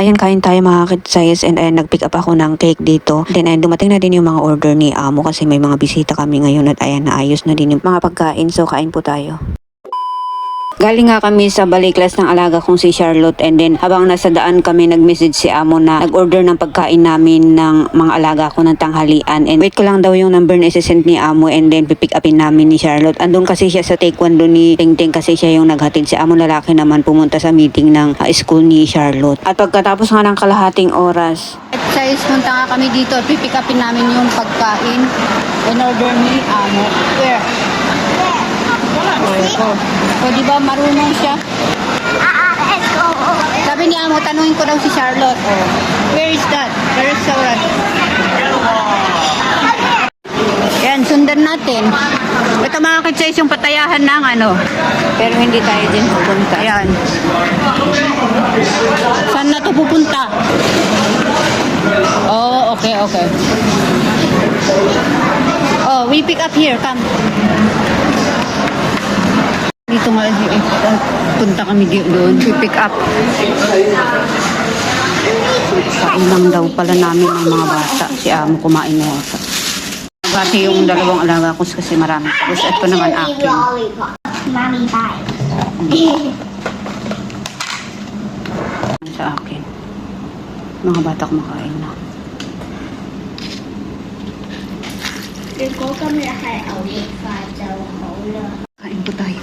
Ayan, kain tayo mga kitsayas, and ayan, nag-pick up ako ng cake dito. Then ayan, dumating na din yung mga order ni amo kasi may mga bisita kami ngayon at ayan, naayos na din yung mga pagkain. So kain po tayo. Galing nga kami sa baliklas ng alaga kong si Charlotte, and then habang nasa daan kami nag-message si amo na nag-order ng pagkain namin ng mga alaga ko ng tanghalian, and wait ko lang daw yung number na isesend ni amo, and then pipick upin namin ni Charlotte. Andun kasi siya sa taekwondo ni Tingting kasi siya yung naghatid. Si amo lalaki naman pumunta sa meeting ng school ni Charlotte. At pagkatapos nga ng kalahating oras, Size, punta nga kami dito at pipick upin namin yung pagkain in order ni amo. Where? O diba marunong siya? Let's go. Sabi ni amo, tanungin ko daw si Charlotte. Where is that? The restaurant? Yan, sundan natin. Ito mga kitsayas yung patayahan ng ano. pero hindi tayo din pupunta. Ayan. Saan na to pupunta? Oh, okay. Oh, we pick up here. Come. Dito nga, punta kami doon. We pick up. Kain lang daw pala namin ng mga bata. Si amo kumain na ata. Kasi yung dalawang alaga ko kasi marami. Tapos ito naman akin. Mommy, bye. Sa akin. Mga bata kumakain na. 如果今日係牛肉飯就好啦。 Kain po tayo.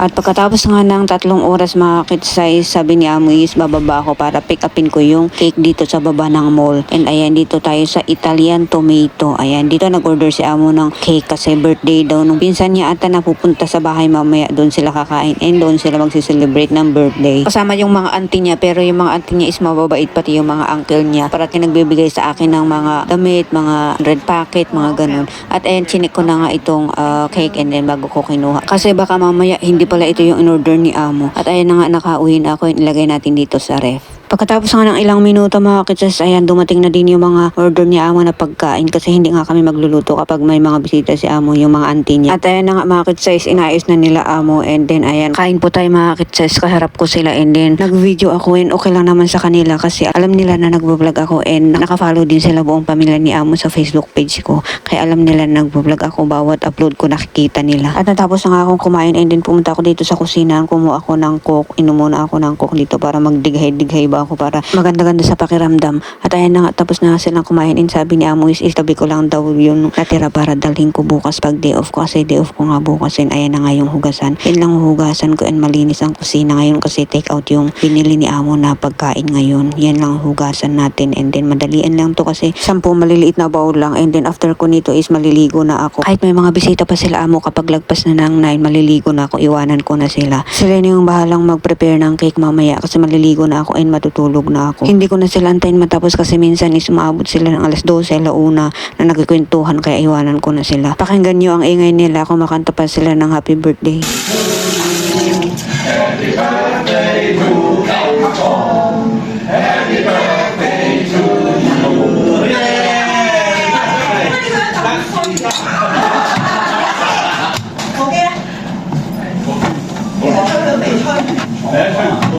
At pagkatapos nga ng 3 oras mga kitsay, sabi ni amo is bababa ako para pick upin ko yung cake dito sa baba ng mall. And ayan, dito tayo sa Italian Tomato. Ayan, dito nag-order si amo ng cake kasi birthday daw nung pinsan niya ata na pupunta sa bahay mamaya. Doon sila kakain and doon sila magsiselebrate ng birthday. Kasama yung mga auntie niya, pero yung mga auntie niya is mababait, pati yung mga uncle niya. Parating nagbibigay sa akin ng mga damit, mga red packet, mga ganun. At ayan, chinik ko na nga itong cake and then bago ko kinuha. Kasi baka mamaya hindi pala ito yung in-order ni amo. At ayan na nga, nakauwi na ako. Ilagay natin dito sa ref. Pagkatapos nga ng ilang minuto mga kitsas, ayan, dumating na din yung mga order ni amo na pagkain kasi hindi nga kami magluluto kapag may mga bisita si amo, yung mga auntie niya. At ayan na nga mga kitsas, inayos na nila amo, and then ayan, kain po tayo mga kitsas, kaharap ko sila, and then nag-video ako, and okay lang naman sa kanila kasi alam nila na nagbo-vlog ako, and nakafollow din sila buong pamilya ni amo sa Facebook page ko. Kaya alam nila na nagbo-vlog ako, bawat upload ko nakikita nila. At natapos na nga akong kumain, and then pumunta ako dito sa kusina, kumuha ako ng coke, inumuna ako ng coke dito para magdighay-dighay ba ako para maganda-ganda sa pakiramdam. At ayan na nga, tapos na silang kumain, and sabi ni amo is itabi ko lang daw yung natira para dalhin ko bukas pag day off ko kasi day off ko nga bukas, and ayan na nga yung hugasan. Yan lang hugasan ko, and malinis ang kusina ngayon kasi take out yung binili ni amo na pagkain ngayon. Yan lang hugasan natin, and then madalian lang to kasi 10 maliliit na bowl lang, and then after ko nito is maliligo na ako. Kahit may mga bisita pa sila amo, kapag lagpas na ng 9 maliligo na ako, iwanan ko na sila. Sila na yung bahalang mag-prepare ng cake mamaya kasi maliligo na ako and matutulog na ako. Hindi ko na sila antayin matapos kasi minsan is umaabot sila ng alas 12, alauna na nagkikwentuhan, kaya iwanan ko na sila. Pakinggan nyo ang ingay nila, kumakanta pa sila ng happy birthday.